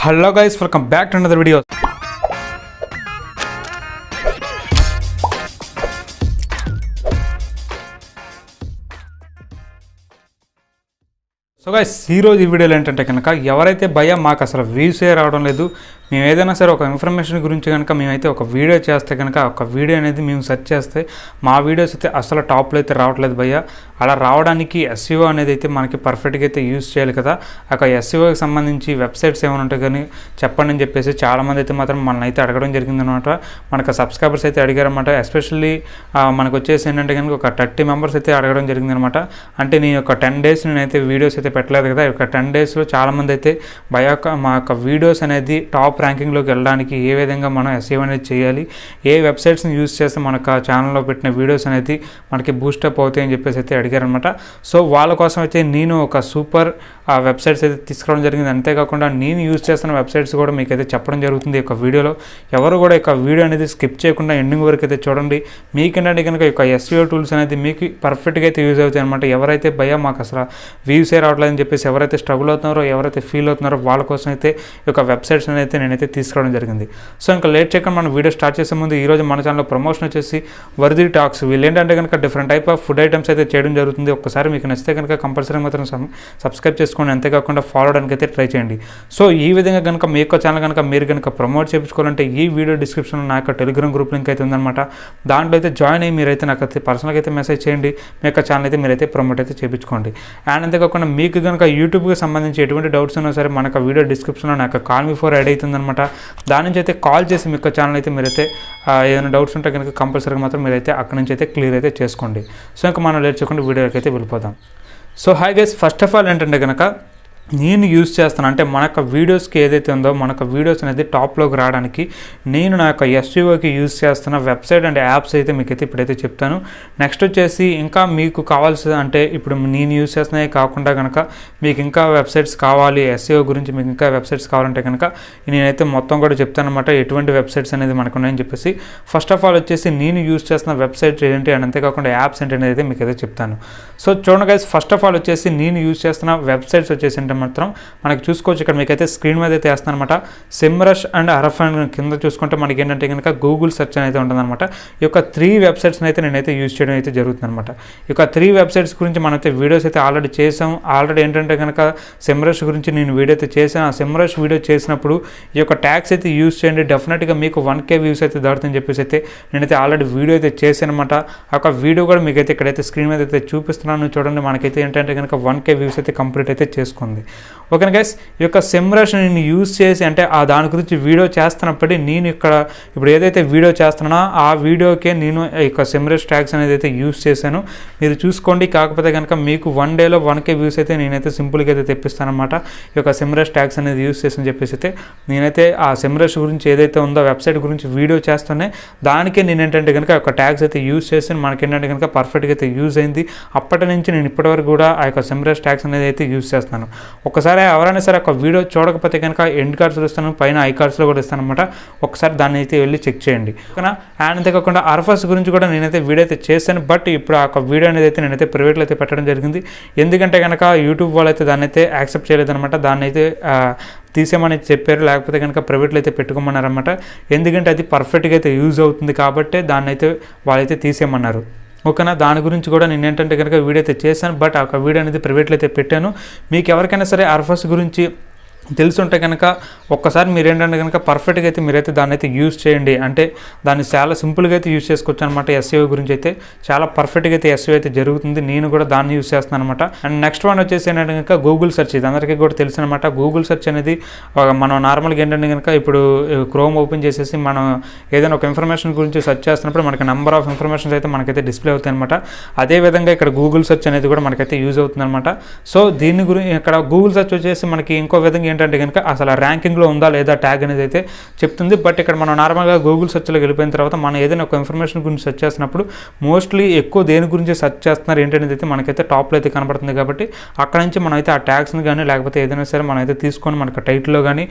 Hello guys, welcome back to another video. So guys ఈరోజు ఈ వీడియోలో ఏంటంటే కనుక ఎవరైతే భయ మాకు అసలు వ్యూసే రావడం లేదు, మేము ఏదైనా సరే ఒక ఇన్ఫర్మేషన్ గురించి కనుక మేమైతే ఒక వీడియో చేస్తే కనుక ఒక వీడియో అనేది మేము సెర్చ్ చేస్తే మా వీడియోస్ అయితే అసలు టాప్లో అయితే రావట్లేదు భయ్య. అలా రావడానికి ఎస్ఈఓ అనేది అయితే మనకి పర్ఫెక్ట్గా అయితే యూజ్ చేయాలి కదా. ఒక ఎస్ఈఓకి సంబంధించి వెబ్సైట్స్ ఏమైనా ఉంటాయి కానీ చెప్పండి అని చెప్పేసి చాలామంది అయితే మాత్రం మనల్ని అయితే అడగడం జరిగిందనమాట. మనకు సబ్స్క్రైబర్స్ అయితే అడిగారన్నమాట. ఎస్పెషల్లీ మనకు వచ్చేసి ఏంటంటే కనుక ఒక 30 మెంబర్స్ అయితే అడగడం జరిగిందనమాట. అంటే నేను ఒక 10 డేస్ నేనైతే వీడియోస్ అయితే పెట్టలేదు కదా. ఒక 10 డేస్లో చాలామంది అయితే మా యొక్క వీడియోస్ అనేది టాప్ ర్యాంకింగ్లోకి వెళ్ళడానికి ఏ విధంగా మనం ఎస్ఈఓ అనేది చేయాలి, ఏ వెబ్సైట్స్ని యూజ్ చేస్తే మనకు ఛానల్లో పెట్టిన వీడియోస్ అనేది మనకి బూస్టప్ అవుతాయి అని చెప్పేసి అయితే అడిగారనమాట. సో వాళ్ళ కోసం అయితే నేను ఒక సూపర్ వెబ్సైట్స్ అయితే తీసుకురావడం జరిగింది. అంతేకాకుండా నేను యూజ్ చేస్తున్న వెబ్సైట్స్ కూడా మీకు అయితే చెప్పడం జరుగుతుంది ఈ యొక్క వీడియోలో. ఎవరు కూడా ఈ వీడియో అనేది స్కిప్ చేయకుండా ఎండింగ్ వరకు అయితే చూడండి. మీకేంటంటే కనుక ఈ ఎస్ఈఓ టూల్స్ అనేది మీకు పర్ఫెక్ట్గా అయితే యూజ్ అవుతాయి అనమాట. ఎవరైతే భయ మాకు అసలు వ్యూసే రావట్లేదని చెప్పేసి ఎవరైతే స్ట్రగుల్ అవుతున్నారో, ఎవరైతే ఫీల్ అవుతున్నారో వాళ్ళ కోసం అయితే ఈ యొక్క వెబ్సైట్స్ అయితే నేనైతే తీసుకురావడం జరిగింది. సో ఇంకా లేట్ చేయకుండా మనం వీడియో స్టార్ట్ చేసే ముందు ఈరోజు మన ఛానల్లో ప్రమోషన్ వచ్చేసి వర్ది టాక్స్. వీళ్ళు ఏంటంటే కనుక different type of food items అయితే చేయడం జరుగుతుంది. ఒక్కసారి మీకు నచ్చితే కనుక కంపల్సరీ మాత్రం సబ్స్క్రైబ్ చేసుకోండి. అంతేకాకుండా ఫాలో అవడానికి అయితే ట్రై చేయండి. సో ఈ విధంగా కనుక మీ యొక్క ఛానల్ కనుక మీరు కనుక ప్రమోట్ చేయించుకోవాలంటే ఈ వీడియో డిస్క్రిప్షన్లో నా యొక్క టెలిగ్రామ్ గ్రూప్ లింక్ అయితే ఉందన్నమాట. దాంట్లో అయితే జాయిన్ అయ్యి మీరైతే నాకు అయితే పర్సనల్గా అయితే మెసేజ్ చేయండి. మీ యొక్క ఛానల్ అయితే మీరైతే ప్రమోట్ అయితే చేయించుకోండి. అండ్ అంతేకాకుండా మీకు కనుక యూట్యూబ్కి సంబంధించి ఎటువంటి డౌట్స్ ఉన్నా సరే మనకు వీడియో డిస్క్రిప్షన్లో నాకు కాల్ మీ ఫోర్ యాడ్ అవుతుందన్నమాట. దాని నుంచి అయితే కాల్ చేసి మీ యొక్క ఛానల్ అయితే మీరైతే ఏదైనా డౌట్స్ ఉంటే కనుక కంపల్సరీగా మాత్రం మీరైతే అక్కడ నుంచి అయితే క్లియర్ అయితే చేసుకోండి. సో ఇంకా మనం లేట్ చేయకుండా వీడియోకి అయితే వెళ్ళిపోదాం. So hi guys, first of all ఏంటంటే కనుక నేను యూజ్ చేస్తాను అంటే మన యొక్క వీడియోస్కి ఏదైతే ఉందో మన యొక్క వీడియోస్ అనేది టాప్లోకి రావడానికి నేను నా యొక్క ఎస్ఈఓకి యూజ్ చేస్తున్న వెబ్సైట్ అండ్ యాప్స్ అయితే మీకైతే ఇప్పుడైతే చెప్తాను. నెక్స్ట్ వచ్చేసి ఇంకా మీకు కావాల్సి అంటే ఇప్పుడు నేను యూజ్ చేస్తున్నాయి కాకుండా కనుక మీకు ఇంకా వెబ్సైట్స్ కావాలి, ఎస్ఈఓ గురించి మీకు ఇంకా వెబ్సైట్స్ కావాలంటే కనుక నేనైతే మొత్తం కూడా చెప్తాను అనమాట. ఎటువంటి వెబ్సైట్స్ అనేది మనకు ఉన్నాయని చెప్పేసి ఫస్ట్ ఆఫ్ ఆల్ వచ్చేసి నేను యూజ్ చేస్తున్న వెబ్సైట్ ఏంటి అని అంతేకాకుండా యాప్స్ ఏంటి అనేది మీకైతే చెప్తాను. సో చూడండి గైస్, ఫస్ట్ ఆఫ్ ఆల్ వచ్చేసి నేను యూజ్ చేస్తున్న వెబ్సైట్స్ వచ్చేసి మాత్రం మనకి చూసుకోవచ్చు. ఇక్కడ మీకైతే స్క్రీన్ మీద అయితే వేస్తాను అనమాట. సిమ్రష్ అండ్ అరఫన్ కింద చూసుకుంటే మనకి ఏంటంటే కనుక గూగుల్ సెర్చ్ అనేది ఉంటుందన్నమాట. ఈ యొక్క 3 వెబ్సైట్స్ని అయితే నేనైతే యూజ్ చేయడం అయితే జరుగుతుంది అనమాట. ఈ యొక్క 3 వెబ్సైట్స్ గురించి మనమైతే వీడియోస్ అయితే ఆల్రెడీ చేసాం. ఆల్రెడీ ఏంటంటే కనుక సిమ్రష్ గురించి నేను వీడియో అయితే చేసాను. ఆ సిమ్రష్ వీడియో చేసినప్పుడు ఈ యొక్క ట్యాగ్స్ అయితే యూజ్ చేయండి, డెఫినెట్గా మీకు 1K వ్యూస్ అయితే దాడుతుందని చెప్పేసి అయితే నేనైతే ఆల్రెడీ వీడియో అయితే చేశాను అనమాట. ఆ యొక్క వీడియో కూడా మీకైతే ఇక్కడైతే స్క్రీన్ మీద అయితే చూపిస్తున్నాను చూడండి. మనకైతే ఏంటంటే కనుక 1K వ్యూస్ అయితే కంప్లీట్ అయితే చేసుకుంది. ఓకేనా గైస్, ఈ యొక్క సిమ్రష్ నేను యూజ్ చేసి అంటే దాని గురించి వీడియో చేస్తున్నప్పటికీ నేను ఇక్కడ ఇప్పుడు ఏదైతే వీడియో చేస్తున్నానో ఆ వీడియోకే నేను ఈ యొక్క సిమ్రష్ ట్యాగ్స్ అనేది అయితే యూజ్ చేశాను. మీరు చూసుకోండి. కాకపోతే కనుక మీకు 1 డేలో 1K వ్యూస్ అయితే నేనైతే సింపుల్గా అయితే తెప్పిస్తానమాట. ఈ యొక్క సిమ్రష్ ట్యాగ్స్ అనేది యూజ్ చేసి చెప్పేసి అయితే నేనైతే ఆ సిమ్రష్ గురించి ఏదైతే ఉందో వెబ్సైట్ గురించి వీడియో చేస్తానే దానికే నేను ఏంటంటే కనుక ఒక ట్యాగ్స్ అయితే యూజ్ చేసి మనకి ఏంటంటే కనుక పర్ఫెక్ట్గా అయితే యూజ్ అయింది. అప్పటి నుంచి నేను ఇప్పటివరకు కూడా ఆ యొక్క సిమ్రష్ ట్యాగ్స్ అనేది అయితే యూజ్ చేస్తాను. ఒకసారి ఎవరైనా సరే ఒక వీడియో చూడకపోతే కనుక ఎండ్ కార్డ్స్లో ఇస్తాను, పైన ఐ కార్డ్స్లో కూడా ఇస్తాను అనమాట. ఒకసారి దాన్ని అయితే వెళ్ళి చెక్ చేయండి. ఓకేనా. అండ్ అంతేకాకుండా అర్ఫస్ గురించి కూడా నేనైతే వీడియో అయితే చేశాను. బట్ ఇప్పుడు ఆ వీడియో అనేది అయితే నేనైతే ప్రైవేట్లో అయితే పెట్టడం జరిగింది. ఎందుకంటే కనుక యూట్యూబ్ వాళ్ళు అయితే దాన్ని అయితే యాక్సెప్ట్ చేయలేదన్నమాట. దాన్ని అయితే తీసేమని చెప్పారు, లేకపోతే కనుక ప్రైవేట్లో అయితే పెట్టుకోమన్నారన్నమాట. ఎందుకంటే అది పర్ఫెక్ట్గా అయితే యూజ్ అవుతుంది కాబట్టి దాన్ని అయితే వాళ్ళైతే తీసేయమన్నారు. ఓకేనా. దాని గురించి కూడా నేను ఏంటంటే కనుక వీడియో అయితే చేశాను. బట్ ఆ వీడియో అనేది ప్రైవేట్లో అయితే పెట్టాను. మీకు ఎవరికైనా సరే అర్ఫస్ గురించి తెలుసుంటే కనుక ఒక్కసారి మీరు ఏంటంటే కనుక పర్ఫెక్ట్గా అయితే మీరైతే దాన్ని అయితే యూజ్ చేయండి. అంటే దాన్ని చాలా సింపుల్గా అయితే యూజ్ చేసుకోవచ్చు అనమాట. ఎస్ఈఓ గురించి అయితే చాలా పర్ఫెక్ట్గా అయితే ఎస్ఈఓ అయితే జరుగుతుంది. నేను కూడా దాన్ని యూజ్ చేస్తున్నాను అనమాట. అండ్ నెక్స్ట్ వన్ వచ్చేసి ఏంటంటే కనుక గూగుల్ సెర్చ్. ఇది అందరికీ కూడా తెలుసు అనమాట. గూగుల్ సెర్చ్ అనేది మనం నార్మల్గా ఏంటంటే కనుక ఇప్పుడు క్రోమ్ ఓపెన్ చేసేసి మనం ఏదైనా ఒక ఇన్ఫర్మేషన్ గురించి సెర్చ్ చేస్తున్నప్పుడు మనకి నెంబర్ ఆఫ్ ఇన్ఫర్మేషన్స్ అయితే మనకైతే డిస్ప్లే అవుతాయి అనమాట. అదేవిధంగా ఇక్కడ గూగుల్ సెర్చ్ అనేది కూడా మనకైతే యూజ్ అవుతుంది అనమాట. సో దీని గురించి ఇక్కడ గూగుల్ సెర్చ్ వచ్చేసి మనకి ఇంకో విధంగా ఏంటంటే కనుక అసలు ర్యాంకింగ్లో ఉందా లేదా ట్యాగ్ అనేది అయితే చెప్తుంది. బట్ ఇక్కడ మనం నార్మల్గా గూగుల్ సెర్చ్లోకి వెళ్ళిపోయిన తర్వాత మనం ఏదైనా ఒక ఇన్ఫర్మేషన్ గురించి సెర్చ్ చేస్తున్నప్పుడు మోస్ట్లీ ఎక్కువ దేని గురించి సెర్చ్ చేస్తున్నారు ఏంటనేది అయితే మనకైతే టాప్లో అయితే కనబడుతుంది. కాబట్టి అక్కడ నుంచి మనం అయితే ఆ ట్యాగ్స్ని కానీ లేకపోతే ఏదైనా సరే మనం అయితే తీసుకొని మనకు టైటిల్లో కానీ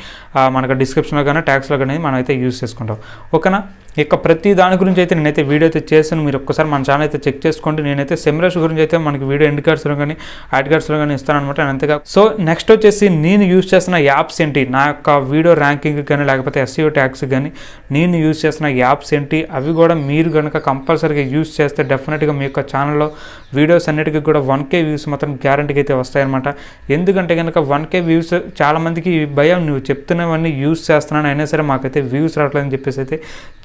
మనకు డిస్క్రిప్షన్లో కానీ ట్యాగ్స్లో కానీ మనం అయితే యూజ్ చేసుకుంటాం. ఓకేనా. ఇక ప్రతి దాని గురించి అయితే నేనైతే వీడియో అయితే చేశాను. మీరు ఒక్కసారి మన ఛానల్ అయితే చెక్ చేసుకోండి. నేనైతే సెమ్రష్ గురించి అయితే మనకి వీడియో ఎండ్ కార్డ్స్లో కానీ యాడ్ కార్డ్స్లో కానీ ఇస్తాను అనమాట. అంతేగా సో నెక్స్ట్ వచ్చేసి నేను యూజ్ చేస్తున్న యాప్స్ ఏంటి, నా యొక్క వీడియో ర్యాంకింగ్ కానీ లేకపోతే SEO ట్యాగ్స్ కానీ నేను యూజ్ చేస్తున్న యాప్స్ ఏంటి, అవి కూడా మీరు కనుక కంపల్సరీగా యూజ్ చేస్తే డెఫినెట్గా మీ యొక్క ఛానల్లో వీడియోస్ అన్నిటికీ కూడా 1K వ్యూస్ మాత్రం గ్యారంటీకి అయితే వస్తాయన్నమాట. ఎందుకంటే కనుక 1K వ్యూస్ చాలామందికి భయం, నువ్వు చెప్తున్నవన్నీ యూజ్ చేస్తున్నాను అయినా సరే మాకైతే వ్యూస్ రావట్లేదని చెప్పేసి అయితే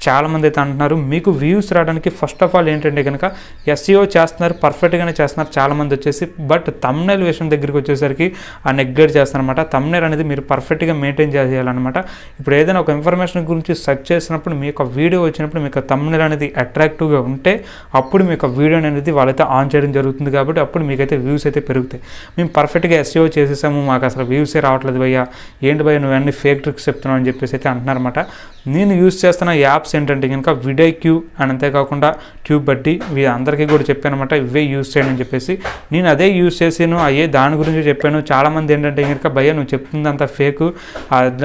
చాలామంది అయితే అంటున్నారు. మీకు వ్యూస్ రావడానికి ఫస్ట్ ఆఫ్ ఆల్ ఏంటంటే కనుక SEO చేస్తున్నారు, పర్ఫెక్ట్గానే చేస్తున్నారు చాలామంది వచ్చేసి. బట్ థంబ్నెయిల్ విషయం దగ్గరికి వచ్చేసరికి ఆ నెగ్లెక్ట్ చేస్తారనమాట. థంబ్నెయిల్ అనేది మీరు పర్ఫెక్ట్గా మెయింటైన్ చేయాలన్నమాట. ఇప్పుడు ఏదైనా ఒక ఇన్ఫర్మేషన్ గురించి సెర్చ్ చేసినప్పుడు మీకు వీడియో వచ్చినప్పుడు మీకు థంబ్నెయిల్ అనేది అట్రాక్టివ్గా ఉంటే అప్పుడు మీకు వీడియో అనేది వాళ్ళైతే ఆన్ చేయడం జరుగుతుంది. కాబట్టి అప్పుడు మీకైతే వ్యూస్ అయితే పెరుగుతాయి. మేము పర్ఫెక్ట్గా SEO చేసేసాము, మాకు అసలు వ్యూసే రావట్లేదు భయ్యా, ఏంటి భయ్యా నువ్వు అన్ని ఫేక్ ట్రిక్స్ చెప్తున్నావు అని చెప్పేసి అయితే అంటున్నారన్నమాట. నేను యూజ్ చేస్తున్న యాప్స్ ఏంటంటే కనుక విడైక్యూ అండ్ అంతేకాకుండా ట్యూబ్ బట్టి అందరికీ కూడా చెప్పానమాట, ఇవే యూజ్ చేయండి అని చెప్పేసి. నేను అదే యూజ్ చేసాను, అయ్యే దాని గురించి చెప్పాను. చాలామంది ఏంటంటే కనుక భయ్యా నువ్వు చెప్తుంది అంతా ఫేక్,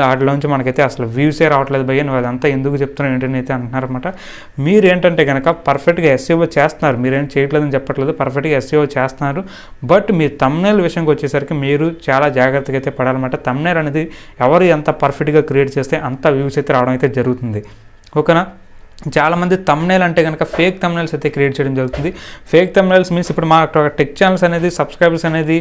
వాటిలోంచి మనకైతే అసలు వ్యూసే రావట్లేదు భయ్యా, నువ్వు అదంతా ఎందుకు చెప్తున్నావు ఏంటని అయితే అంటున్నారన్నమాట. మీరు ఏంటంటే కనుక పర్ఫెక్ట్గా SEO చేస్తున్నారు, మీరేం చేయట్లేదని చెప్పట్లేదు, పర్ఫెక్ట్గా SEO చేస్తున్నారు. బట్ మీ థంబ్నెయిల్ విషయంకి వచ్చేసరికి మీరు చాలా జాగ్రత్తగా అయితే పడాలన్నమాట. థంబ్నెయిల్ అనేది ఎవరు ఎంత పర్ఫెక్ట్గా క్రియేట్ చేస్తే అంత వ్యూస్ అయితే రావడం అయితే జరుగుతుంది. ఓకేనా. చాలామంది థంబ్నెయిల్ అంటే కనుక ఫేక్ థంబ్నెయిల్స్ అయితే క్రియేట్ చేయడం జరుగుతుంది. ఫేక్ థంబ్నెయిల్స్ మీన్స్ ఇప్పుడు మా టెక్ ఛానల్స్ అనేది సబ్స్క్రైబర్స్ అనేది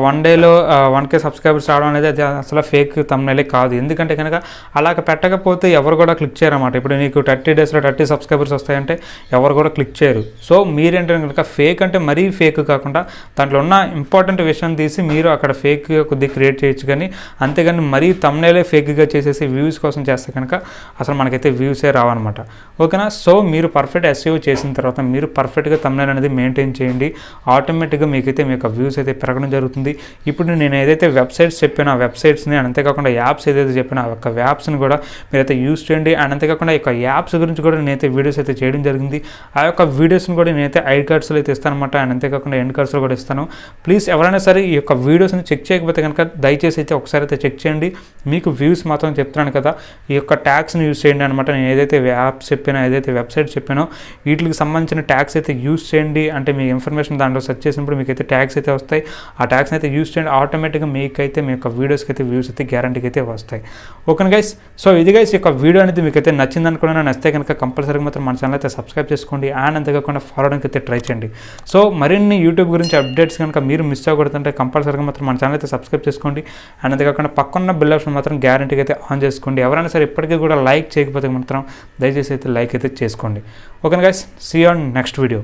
1 డేలో 1K సబ్స్క్రైబర్స్ రావడం అనేది అది అసలు ఫేక్ థంబ్నెయిలే కాదు. ఎందుకంటే కనుక అలాగ పెట్టకపోతే ఎవరు కూడా క్లిక్ చేయరన్నమాట. ఇప్పుడు నీకు 30 డేస్లో 30 సబ్స్క్రైబర్స్ వస్తాయంటే ఎవరు కూడా క్లిక్ చేయరు. సో మీరేంటంటే కనుక ఫేక్ అంటే మరీ ఫేక్ కాకుండా దాంట్లో ఉన్న ఇంపార్టెంట్ విషయం తీసి మీరు అక్కడ ఫేక్ కొద్దిగా క్రియేట్ చేయొచ్చు. కానీ అంతేగాని మరీ థంబ్నెయిలే ఫేక్గా చేసేసి వ్యూస్ కోసం చేస్తే కనుక అసలు మనకైతే వ్యూసే రావన్నమాట. ఓకేనా. సో మీరు పర్ఫెక్ట్ SEO చేసిన తర్వాత మీరు పర్ఫెక్ట్గా థంబ్నెయిల్ అనేది మెయింటైన్ చేయండి, ఆటోమేటిక్గా మీకైతే మీ యొక్క వ్యూస్ అయితే పెరగడం జరుగుతుంది. ఇప్పుడు నేను ఏదైతే వెబ్సైట్స్ చెప్పానో ఆ వెబ్సైట్స్ని అండ్ అంతేకాకుండా యాప్స్ ఏదైతే చెప్పానో ఆ యొక్క యాప్స్ని కూడా మీరైతే యూజ్ చేయండి. అండ్ అంతేకాకుండా ఈ యొక్క యాప్స్ గురించి కూడా నేనైతే వీడియోస్ అయితే చేయడం జరిగింది. ఆ యొక్క వీడియోస్ని కూడా నేనైతే ఐడి కార్డ్స్లో అయితే ఇస్తాను అనమాట. అండ్ అంతేకాకుండా ఎండ్ కార్డ్స్లో కూడా ఇస్తాను. ప్లీజ్ ఎవరైనా సరే ఈ యొక్క వీడియోస్ని చెక్ చేయకపోతే కనుక దయచేసి అయితే ఒకసారి అయితే చెక్ చేయండి. మీకు వ్యూస్ మాత్రం చెప్తున్నాను కదా, ఈ యొక్క ట్యాగ్స్ని యూజ్ చేయండి అనమాట. నేను ఏదైతే యాప్స్ చెప్పానో ఏదైతే వెబ్సైట్ చెప్పానో వీటికి సంబంధించిన ట్యాగ్స్ అయితే యూజ్ చేయండి. అంటే మీ ఇన్ఫర్మేషన్ దాంట్లో సెర్చ్ చేసినప్పుడు మీకైతే ట్యాగ్స్ అయితే వస్తాయి. ఆ ట్యాగ్స్ని అయితే యూజ్ చేయండి, ఆటోమేటిక్గా మీకైతే మీ యొక్క వీడియోస్కి అయితే వ్యూస్ అయితే గ్యారంటీకి అయితే వస్తాయి. Okay guys. సో ఇది గైస్, ఈ యొక్క వీడియో అనేది మీకైతే నచ్చింది అనుకున్నాను. నచ్చితే కనుక కంపల్సరీగా మాత్రం మన ఛానల్ అయితే సబ్స్క్రైబ్ చేసుకోండి. అండ్ అంతేకాకుండా ఫాలోడానికి అయితే ట్రై చేయండి. సో మరిన్ని యూట్యూబ్ గురించి అప్డేట్స్ కనుక మీరు మిస్ అవ్వకూడదంటే కంపల్సరీగా మాత్రం మన ఛానల్ అయితే సబ్స్క్రైబ్ చేసుకోండి. అండ్ అంతేకాకుండా పక్కన బెల్ ఆప్షన్ మాత్రం గ్యారంటీగా అయితే ఆన్ చేసుకోండి. ఎవరైనా సరే ఇప్పటికీ కూడా లైక్ చేయకపోతే మాత్రం దయచేసి అయితే లైక్ అయితే చేసుకోండి. Okay guys, see you on next video.